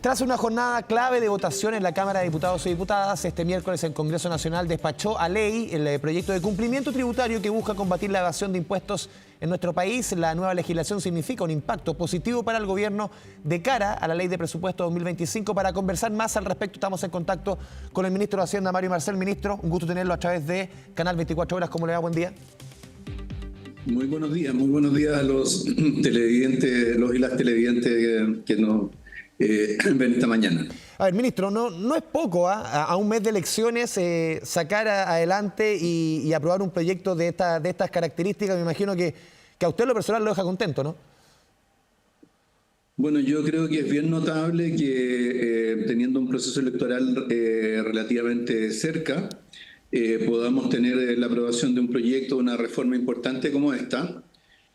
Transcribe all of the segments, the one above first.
Tras una jornada clave de votación en la Cámara de Diputados y Diputadas, este miércoles el Congreso Nacional despachó a ley el proyecto de cumplimiento tributario que busca combatir la evasión de impuestos en nuestro país. La nueva legislación significa un impacto positivo para el gobierno de cara a la Ley de Presupuesto 2025. Para conversar más al respecto estamos en contacto con el ministro de Hacienda, Mario Marcel. Ministro, un gusto tenerlo a través de Canal 24 Horas. ¿Cómo le va? Buen día. Muy buenos días a los televidentes, los y las televidentes que nos ven esta mañana. A ver, ministro, no es poco a un mes de elecciones sacar adelante y aprobar un proyecto de estas características. Me imagino que a usted lo personal lo deja contento, ¿no? Bueno, yo creo que es bien notable que teniendo un proceso electoral relativamente cerca, podamos tener la aprobación de un proyecto, una reforma importante como esta.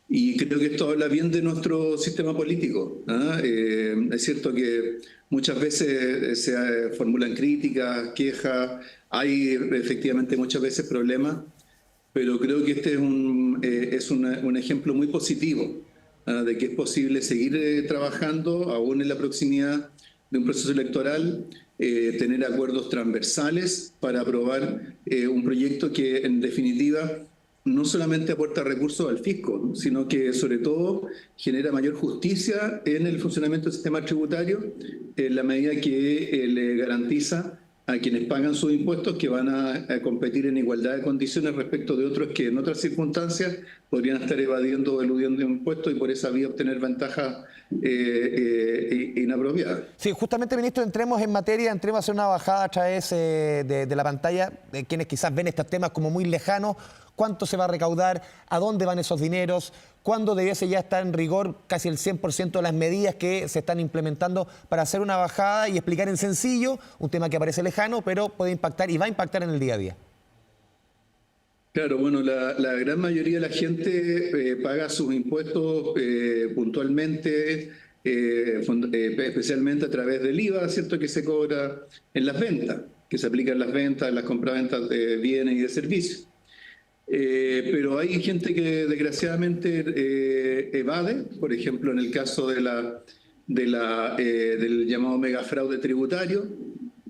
Y creo que esto habla bien de nuestro sistema político, ¿ah? Es cierto que muchas veces se formulan críticas, quejas, hay efectivamente muchas veces problemas, pero creo que este es un ejemplo muy positivo, ¿ah? De que es posible seguir trabajando aún en la proximidad de un proceso electoral, tener acuerdos transversales para aprobar un proyecto que en definitiva no solamente aporta recursos al fisco, ¿no?, sino que sobre todo genera mayor justicia en el funcionamiento del sistema tributario, en la medida que le garantiza a quienes pagan sus impuestos que van a competir en igualdad de condiciones respecto de otros que en otras circunstancias podrían estar evadiendo o eludiendo impuestos y por esa vía obtener ventajas inapropiadas. Sí, justamente, ministro, entremos en materia, entremos a hacer una bajada a través de la pantalla de quienes quizás ven estos temas como muy lejanos. ¿Cuánto se va a recaudar? ¿A dónde van esos dineros? ¿Cuándo debiese ya estar en rigor casi el 100% de las medidas que se están implementando para hacer una bajada y explicar en sencillo un tema que parece lejano, pero puede impactar y va a impactar en el día a día? Claro, bueno, la gran mayoría de la gente paga sus impuestos puntualmente, especialmente a través del IVA, ¿cierto?, que se cobra en las ventas, que se aplica en las ventas, en las compraventas de bienes y de servicios. Pero hay gente que desgraciadamente evade, por ejemplo, en el caso del llamado megafraude tributario,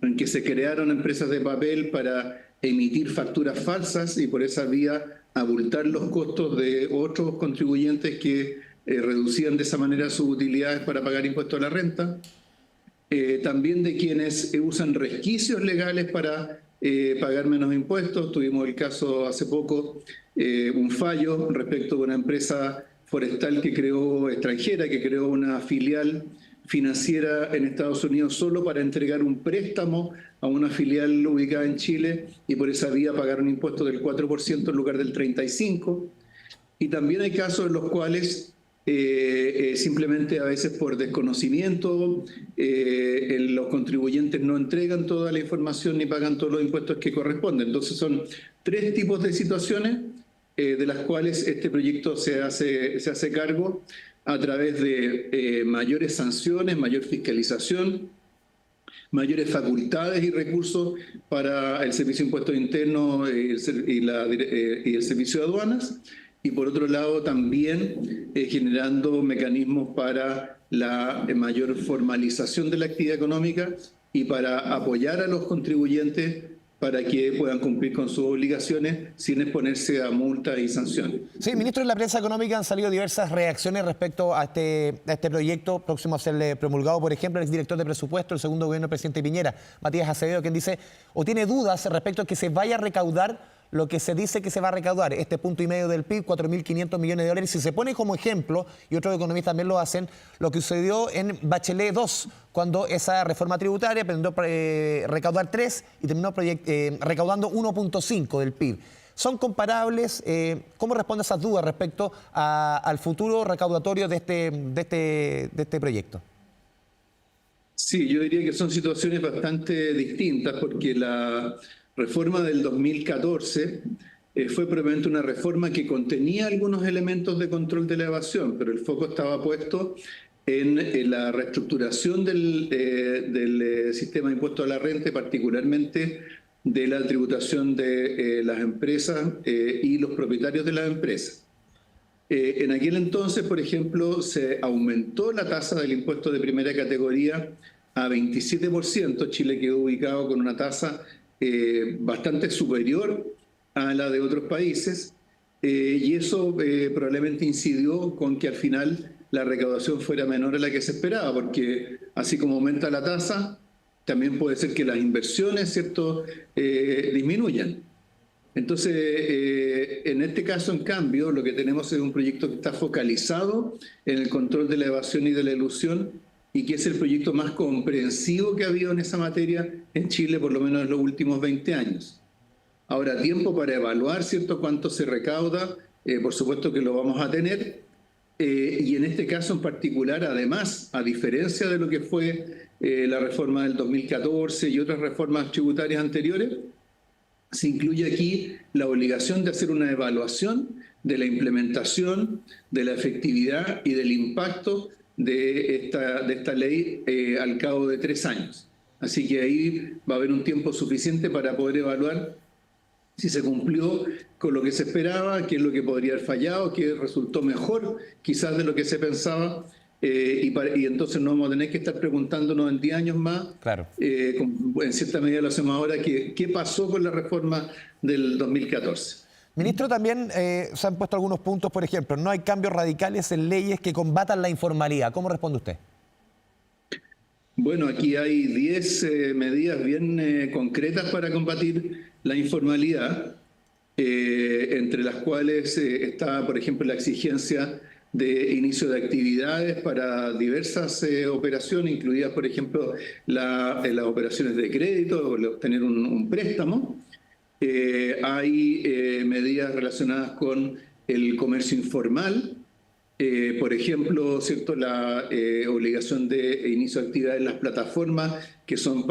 en que se crearon empresas de papel para emitir facturas falsas y por esa vía abultar los costos de otros contribuyentes que reducían de esa manera sus utilidades para pagar impuestos a la renta. También de quienes usan resquicios legales para pagar menos impuestos. Tuvimos el caso hace poco, un fallo respecto de una empresa forestal extranjera que creó una filial financiera en Estados Unidos solo para entregar un préstamo a una filial ubicada en Chile y por esa vía pagar un impuesto del 4% en lugar del 35%. Y también hay casos en los cuales simplemente a veces por desconocimiento los contribuyentes no entregan toda la información ni pagan todos los impuestos que corresponden. Entonces son tres tipos de situaciones de las cuales este proyecto se hace cargo a través de mayores sanciones, mayor fiscalización, mayores facultades y recursos para el Servicio de Impuestos Internos y el Servicio de Aduanas. Y por otro lado también generando mecanismos para la mayor formalización de la actividad económica y para apoyar a los contribuyentes para que puedan cumplir con sus obligaciones sin exponerse a multas y sanciones. Sí, ministro, en la prensa económica han salido diversas reacciones respecto a este proyecto próximo a ser promulgado. Por ejemplo, el exdirector de presupuesto del segundo gobierno del presidente Piñera, Matías Acevedo, quien dice o tiene dudas respecto a que se vaya a recaudar lo que se dice que se va a recaudar, este 1,5% del PIB, 4.500 millones de dólares. Si se pone como ejemplo, y otros economistas también lo hacen, lo que sucedió en Bachelet 2, cuando esa reforma tributaria pretendió recaudar 3 y terminó recaudando 1,5% del PIB. ¿Son comparables? ¿Cómo responde a esas dudas respecto al futuro recaudatorio de este proyecto? Sí, yo diría que son situaciones bastante distintas porque la reforma del 2014 fue probablemente una reforma que contenía algunos elementos de control de la evasión, pero el foco estaba puesto en la reestructuración del sistema de impuestos a la renta, particularmente de la tributación de las empresas y los propietarios de las empresas. En aquel entonces, por ejemplo, se aumentó la tasa del impuesto de primera categoría a 27%. Chile quedó ubicado con una tasa bastante superior a la de otros países, y eso probablemente incidió con que al final la recaudación fuera menor a la que se esperaba, porque así como aumenta la tasa, también puede ser que las inversiones, ¿cierto?, disminuyan. Entonces, en este caso, en cambio, lo que tenemos es un proyecto que está focalizado en el control de la evasión y de la elusión, y que es el proyecto más comprensivo que ha habido en esa materia en Chile, por lo menos en los últimos 20 años. Ahora, tiempo para evaluar, ¿cierto?, cuánto se recauda, por supuesto que lo vamos a tener, y en este caso en particular, además, a diferencia de lo que fue la reforma del 2014 y otras reformas tributarias anteriores, se incluye aquí la obligación de hacer una evaluación de la implementación, de la efectividad y del impacto de esta ley al cabo de 3 años. Así que ahí va a haber un tiempo suficiente para poder evaluar si se cumplió con lo que se esperaba, qué es lo que podría haber fallado, qué resultó mejor quizás de lo que se pensaba, y entonces no vamos a tener que estar preguntándonos en 10 años más, Claro. en cierta medida lo hacemos ahora, qué pasó con la reforma del 2014. Ministro, también se han puesto algunos puntos, por ejemplo, no hay cambios radicales en leyes que combatan la informalidad. ¿Cómo responde usted? Bueno, aquí hay 10 medidas bien concretas para combatir la informalidad, entre las cuales está, por ejemplo, la exigencia de inicio de actividades para diversas operaciones, incluidas, por ejemplo, las operaciones de crédito, o obtener un préstamo. Hay medidas relacionadas con el comercio informal, por ejemplo, ¿cierto?, la obligación de inicio de actividad en las plataformas que son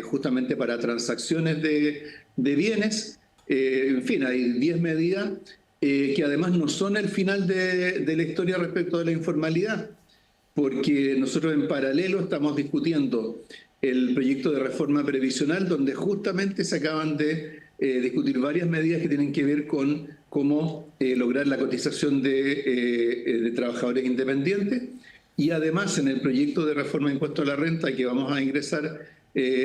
justamente para transacciones de bienes. En fin, hay 10 medidas que además no son el final de la historia respecto de la informalidad, porque nosotros en paralelo estamos discutiendo el proyecto de reforma previsional, donde justamente se acaban de discutir varias medidas que tienen que ver con cómo lograr la cotización de trabajadores independientes, y además en el proyecto de reforma de impuesto a la renta que vamos a ingresar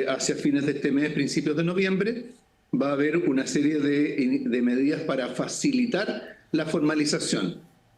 hacia fines de este mes, principios de noviembre, va a haber una serie de medidas para facilitar la formalización.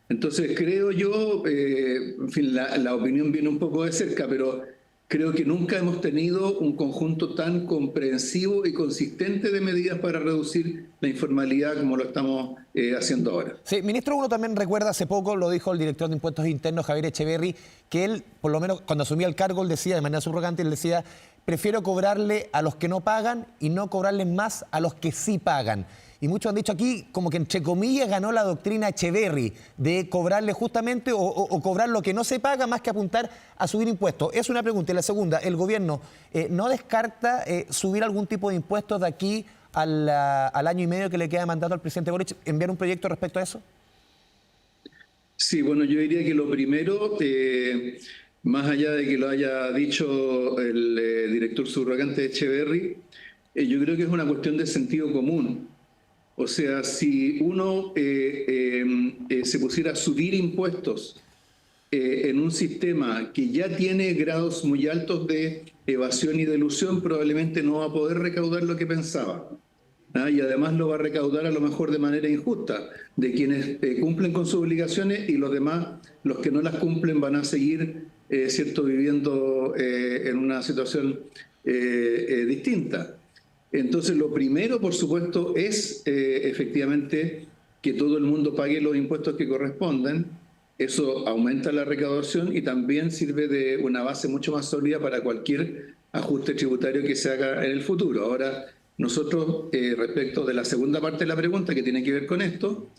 Entonces creo yo, en fin, la opinión viene un poco de cerca, pero creo que nunca hemos tenido un conjunto tan comprensivo y consistente de medidas para reducir la informalidad como lo estamos haciendo ahora. Sí, ministro, uno también recuerda, hace poco lo dijo el director de Impuestos Internos, Javier Echeverri, que él, por lo menos cuando asumía el cargo, él decía, de manera subrogante, él decía, prefiero cobrarle a los que no pagan y no cobrarles más a los que sí pagan. Y muchos han dicho aquí, como que entre comillas ganó la doctrina Echeverri, de cobrarle justamente o cobrar lo que no se paga más que apuntar a subir impuestos. Es una pregunta. Y la segunda, ¿el gobierno no descarta subir algún tipo de impuestos de aquí al año y medio que le queda de mandato al presidente Boric, enviar un proyecto respecto a eso? Sí, bueno, yo diría que lo primero, más allá de que lo haya dicho el director subrogante Echeverri, yo creo que es una cuestión de sentido común. O sea, si uno se pusiera a subir impuestos en un sistema que ya tiene grados muy altos de evasión y de elusión, probablemente no va a poder recaudar lo que pensaba. Y además lo va a recaudar a lo mejor de manera injusta, de quienes cumplen con sus obligaciones, y los demás, los que no las cumplen, van a seguir cierto, viviendo en una situación distinta. Entonces, lo primero, por supuesto, es efectivamente que todo el mundo pague los impuestos que corresponden. Eso aumenta la recaudación y también sirve de una base mucho más sólida para cualquier ajuste tributario que se haga en el futuro. Ahora, nosotros, respecto de la segunda parte de la pregunta, que tiene que ver con esto,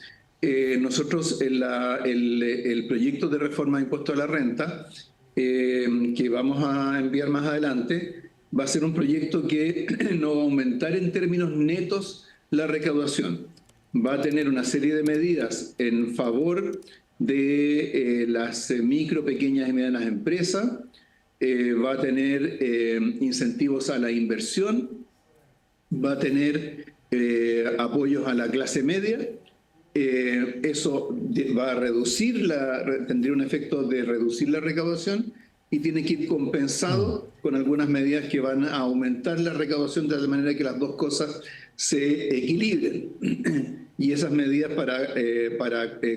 nosotros el proyecto de reforma de impuesto a la renta, que vamos a enviar más adelante, va a ser un proyecto que no va a aumentar en términos netos la recaudación. Va a tener una serie de medidas en favor de las micro, pequeñas y medianas empresas, va a tener incentivos a la inversión, va a tener apoyos a la clase media. Eso va a tendría un efecto de reducir la recaudación, y tiene que ir compensado con algunas medidas que van a aumentar la recaudación de manera que las dos cosas se equilibren. Y esas medidas para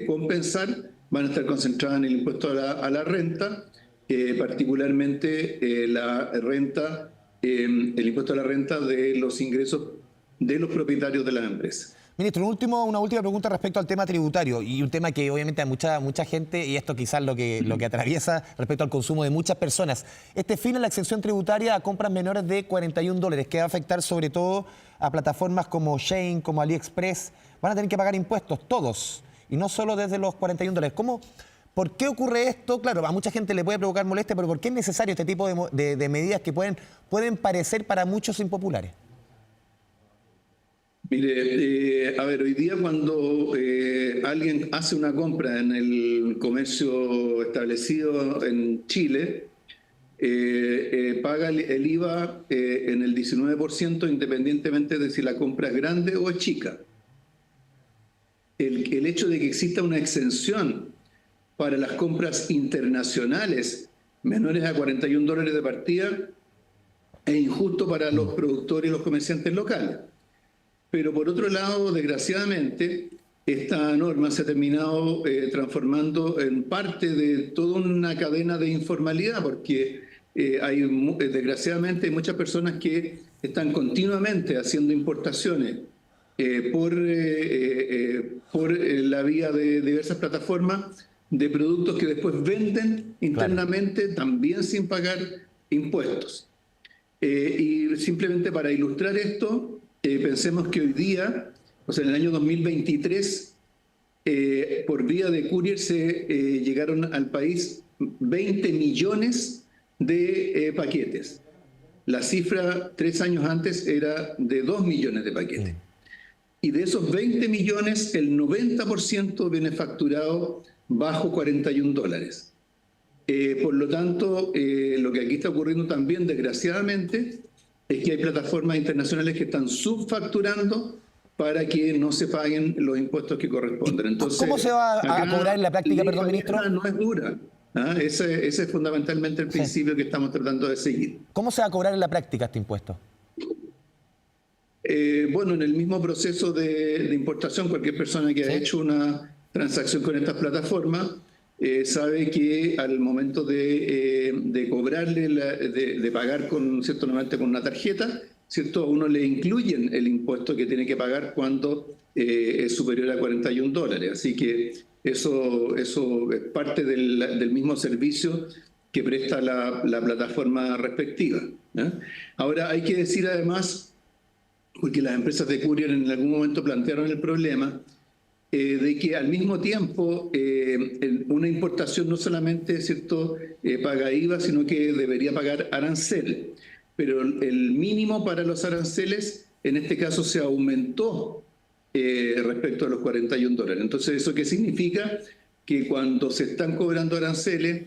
compensar van a estar concentradas en el impuesto a la renta, particularmente el impuesto a la renta de los ingresos de los propietarios de las empresas. Ministro, una última pregunta respecto al tema tributario y un tema que obviamente a mucha gente, y esto quizás lo que atraviesa respecto al consumo de muchas personas. Este fin en la exención tributaria a compras menores de $41, que va a afectar sobre todo a plataformas como Shein, como AliExpress. Van a tener que pagar impuestos todos y no solo desde los $41. ¿Por qué ocurre esto? Claro, a mucha gente le puede provocar molestia, pero ¿por qué es necesario este tipo de medidas que pueden parecer para muchos impopulares? Mire, a ver, hoy día cuando alguien hace una compra en el comercio establecido en Chile, paga el IVA en el 19% independientemente de si la compra es grande o es chica. El hecho de que exista una exención para las compras internacionales menores a $41 de partida es injusto para los productores y los comerciantes locales. Pero por otro lado, desgraciadamente, esta norma se ha terminado transformando en parte de toda una cadena de informalidad, porque desgraciadamente hay muchas personas que están continuamente haciendo importaciones por la vía de diversas plataformas de productos que después venden internamente, también sin pagar impuestos. Y simplemente para ilustrar esto, pensemos que hoy día, o sea, en el año 2023, por vía de courier se llegaron al país 20 millones de paquetes. La cifra 3 años antes era de 2 millones de paquetes. Y de esos 20 millones, el 90% viene facturado bajo $41. Por lo tanto, lo que aquí está ocurriendo también, desgraciadamente, es que hay plataformas internacionales que están subfacturando para que no se paguen los impuestos que corresponden. Entonces, ¿cómo se va a cobrar en la práctica, perdón, ministro? No es dura. Ese es fundamentalmente el principio que estamos tratando de seguir. ¿Cómo se va a cobrar en la práctica este impuesto? Bueno, en el mismo proceso de importación, cualquier persona que ha hecho una transacción con estas plataformas sabe que al momento de cobrarle, de pagar normalmente con una tarjeta, ¿cierto? A uno le incluyen el impuesto que tiene que pagar cuando es superior a $41. Así que eso es parte del mismo servicio que presta la plataforma respectiva. Ahora, hay que decir además, porque las empresas de courier en algún momento plantearon el problema, de que al mismo tiempo una importación no solamente, ¿cierto?, paga IVA, sino que debería pagar arancel. Pero el mínimo para los aranceles, en este caso, se aumentó respecto a los $41. Entonces, ¿eso qué significa? Que cuando se están cobrando aranceles,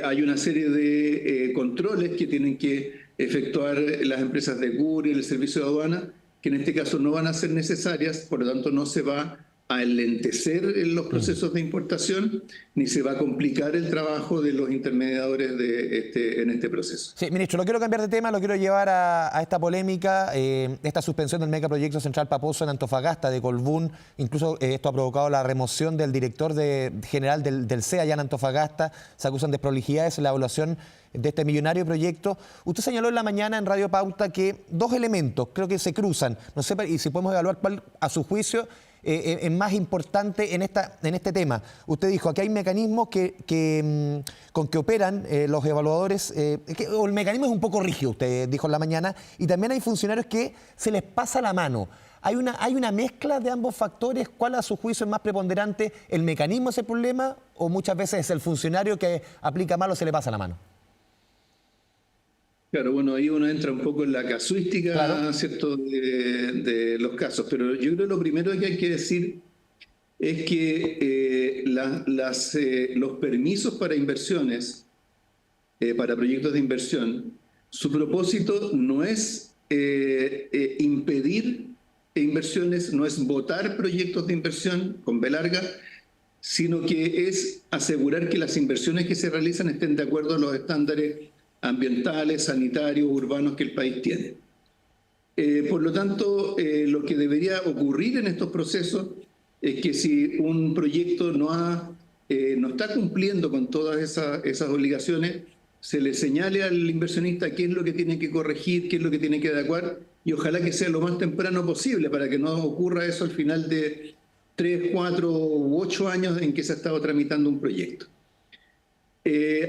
hay una serie de controles que tienen que efectuar las empresas de courier, el servicio de aduana, que en este caso no van a ser necesarias, por lo tanto no se va a enlentecer en los procesos de importación, ni se va a complicar el trabajo de los intermediadores en este proceso. Sí, ministro, lo quiero cambiar de tema, lo quiero llevar a esta polémica, esta suspensión del megaproyecto Central Paposo en Antofagasta, de Colbún. Incluso esto ha provocado la remoción del director general del CEA allá en Antofagasta. Se acusan de desprolijidades en la evaluación de este millonario proyecto. Usted señaló en la mañana en Radio Pauta que dos elementos creo que se cruzan. No sé y si podemos evaluar cuál, a su juicio, es más importante en este tema. Usted dijo que hay mecanismos con que operan los evaluadores, o el mecanismo es un poco rígido, usted dijo en la mañana, y también hay funcionarios que se les pasa la mano. ¿Hay una mezcla de ambos factores? ¿Cuál a su juicio es más preponderante? ¿El mecanismo es el problema o muchas veces es el funcionario que aplica mal o se le pasa la mano? Claro, bueno, ahí uno entra un poco en la casuística, claro, ¿cierto?, de los casos, pero yo creo que lo primero que hay que decir es que los permisos para inversiones, para proyectos de inversión, su propósito no es impedir inversiones, no es votar proyectos de inversión con B larga, sino que es asegurar que las inversiones que se realizan estén de acuerdo a los estándares ambientales, sanitarios, urbanos que el país tiene. Por lo tanto, lo que debería ocurrir en estos procesos es que si un proyecto no está cumpliendo con todas esas obligaciones, se le señale al inversionista qué es lo que tiene que corregir, qué es lo que tiene que adecuar, y ojalá que sea lo más temprano posible para que no ocurra eso al final de 3, 4 u 8 años en que se ha estado tramitando un proyecto.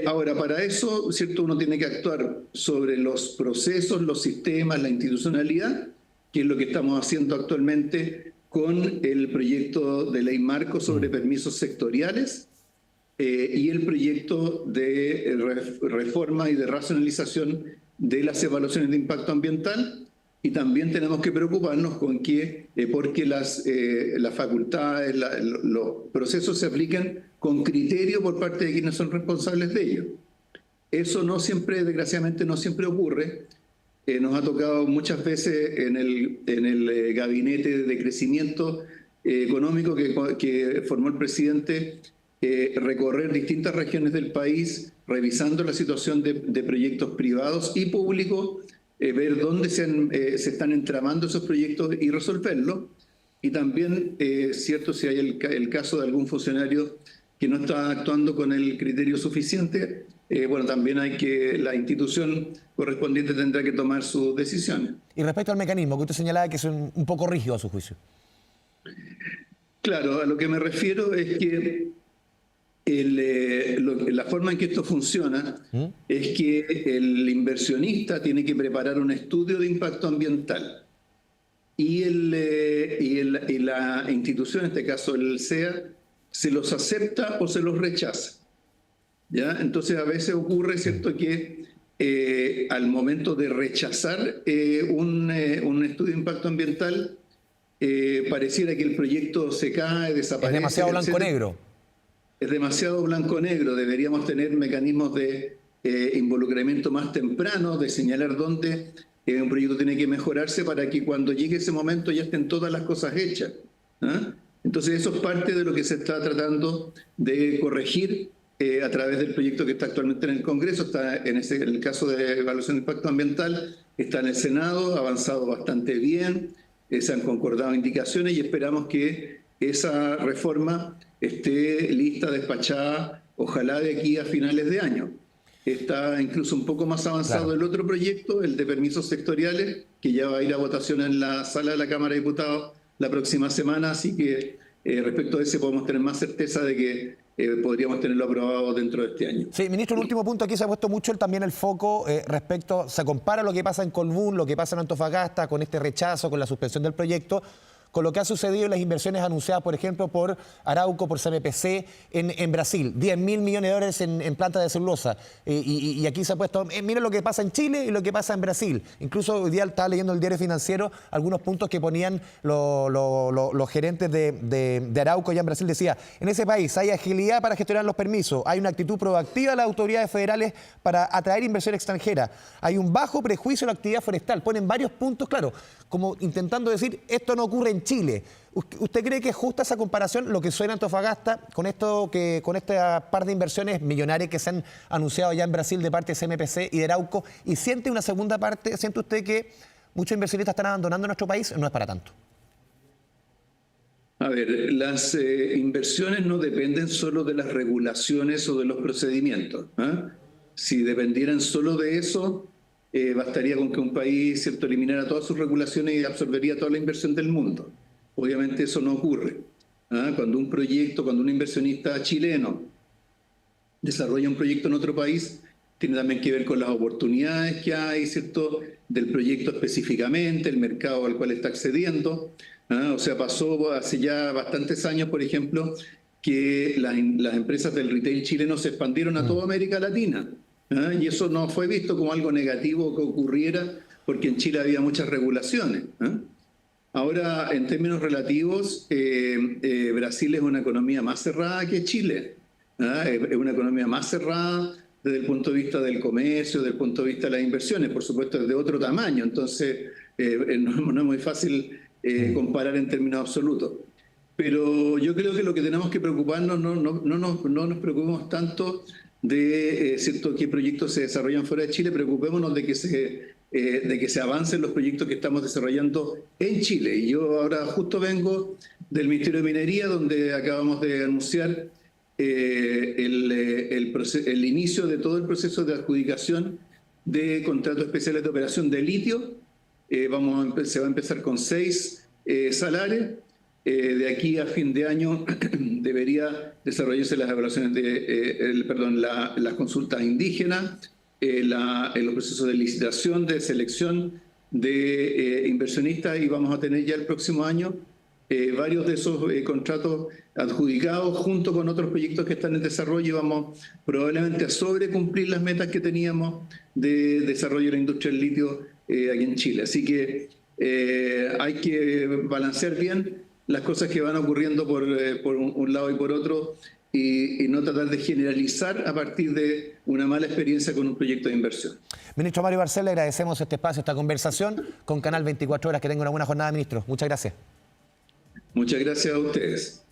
Ahora, para eso, ¿cierto?, uno tiene que actuar sobre los procesos, los sistemas, la institucionalidad, que es lo que estamos haciendo actualmente con el proyecto de ley marco sobre permisos sectoriales y el proyecto de reforma y de racionalización de las evaluaciones de impacto ambiental. Y también tenemos que preocuparnos con que, porque las facultades, los procesos se apliquen con criterio por parte de quienes son responsables de ello. Eso no siempre, desgraciadamente, no siempre ocurre. Nos ha tocado muchas veces en el gabinete de crecimiento económico que formó el presidente, recorrer distintas regiones del país, revisando la situación de proyectos privados y públicos, ver dónde se están entramando esos proyectos y resolverlos. Y también, cierto, si hay el caso de algún funcionario que no está actuando con el criterio suficiente, bueno, también la institución correspondiente tendrá que tomar sus decisiones. Y respecto al mecanismo que usted señalaba que es un poco rígido a su juicio. Claro, a lo que me refiero es que la forma en que esto funciona es que el inversionista tiene que preparar un estudio de impacto ambiental y la institución, en este caso el SEA, se los acepta o se los rechaza. ¿Ya? Entonces a veces ocurre, ¿cierto?, que al momento de rechazar un estudio de impacto ambiental, pareciera que el proyecto se cae, desaparece. Es demasiado blanco-negro. Es demasiado blanco-negro. Deberíamos tener mecanismos de involucramiento más temprano, de señalar dónde un proyecto tiene que mejorarse para que cuando llegue ese momento ya estén todas las cosas hechas. ¿Ah? Entonces eso es parte de lo que se está tratando de corregir a través del proyecto que está actualmente en el Congreso. Está en el caso de evaluación de impacto ambiental, está en el Senado, ha avanzado bastante bien, se han concordado indicaciones y esperamos que esa reforma esté lista, despachada, ojalá de aquí a finales de año. Está incluso un poco más avanzado el otro proyecto, el de permisos sectoriales, que ya va a ir a votación en la sala de la Cámara de Diputados la próxima semana, así que respecto a ese podemos tener más certeza de que podríamos tenerlo aprobado dentro de este año. Sí, ministro, el último punto aquí se ha puesto mucho también el foco respecto, se compara lo que pasa en Colbún, lo que pasa en Antofagasta, con este rechazo, con la suspensión del proyecto, con lo que ha sucedido en las inversiones anunciadas, por ejemplo, por Arauco, por CMPC en Brasil. 10.000 millones de dólares en plantas de celulosa. Y aquí se ha puesto, miren lo que pasa en Chile y lo que pasa en Brasil. Incluso hoy día estaba leyendo el diario financiero algunos puntos que ponían los gerentes de Arauco allá en Brasil. Decía, en ese país hay agilidad para gestionar los permisos, hay una actitud proactiva de las autoridades federales para atraer inversión extranjera, hay un bajo prejuicio en la actividad forestal. Ponen varios puntos, claro, como intentando decir, esto no ocurre en Chile. ¿Usted cree que es justa esa comparación, lo que suena Antofagasta, con esta par de inversiones millonarias que se han anunciado ya en Brasil de parte de CMPC y de Arauco? ¿Y siente una segunda parte? ¿Siente usted que muchos inversionistas están abandonando nuestro país? No es para tanto. A ver, las inversiones no dependen solo de las regulaciones o de los procedimientos. Si dependieran solo de eso, bastaría con que un país, ¿cierto?, eliminara todas sus regulaciones y absorbería toda la inversión del mundo. Obviamente eso no ocurre. Cuando un inversionista chileno desarrolla un proyecto en otro país, tiene también que ver con las oportunidades que hay, ¿cierto?, del proyecto específicamente, el mercado al cual está accediendo. O sea, pasó hace ya bastantes años, por ejemplo, que las empresas del retail chileno se expandieron a toda América Latina. Y eso no fue visto como algo negativo que ocurriera porque en Chile había muchas regulaciones. Ahora, en términos relativos, Brasil es una economía más cerrada que Chile. Es una economía más cerrada desde el punto de vista del comercio, desde el punto de vista de las inversiones. Por supuesto, es de otro tamaño, entonces no es muy fácil comparar en términos absolutos. pero yo creo que lo que tenemos que preocuparnos, no nos preocupemos tanto de cierto, qué proyectos se desarrollan fuera de Chile, preocupémonos de que se avancen los proyectos que estamos desarrollando en Chile. Y yo ahora justo vengo del Ministerio de Minería, donde acabamos de anunciar el inicio de todo el proceso de adjudicación de contratos especiales de operación de litio. Se va a empezar con 6 salares. De aquí a fin de año debería desarrollarse las evaluaciones las consultas indígenas, los procesos de licitación, de selección de inversionistas, y vamos a tener ya el próximo año varios de esos contratos adjudicados junto con otros proyectos que están en desarrollo, y vamos probablemente a sobrecumplir las metas que teníamos de desarrollo de la industria del litio aquí en Chile. Así que hay que balancear bien las cosas que van ocurriendo por un lado y por otro, y no tratar de generalizar a partir de una mala experiencia con un proyecto de inversión. Ministro Mario Barcel, le agradecemos este espacio, esta conversación con Canal 24 Horas. Que tenga una buena jornada, ministro. Muchas gracias. Muchas gracias a ustedes.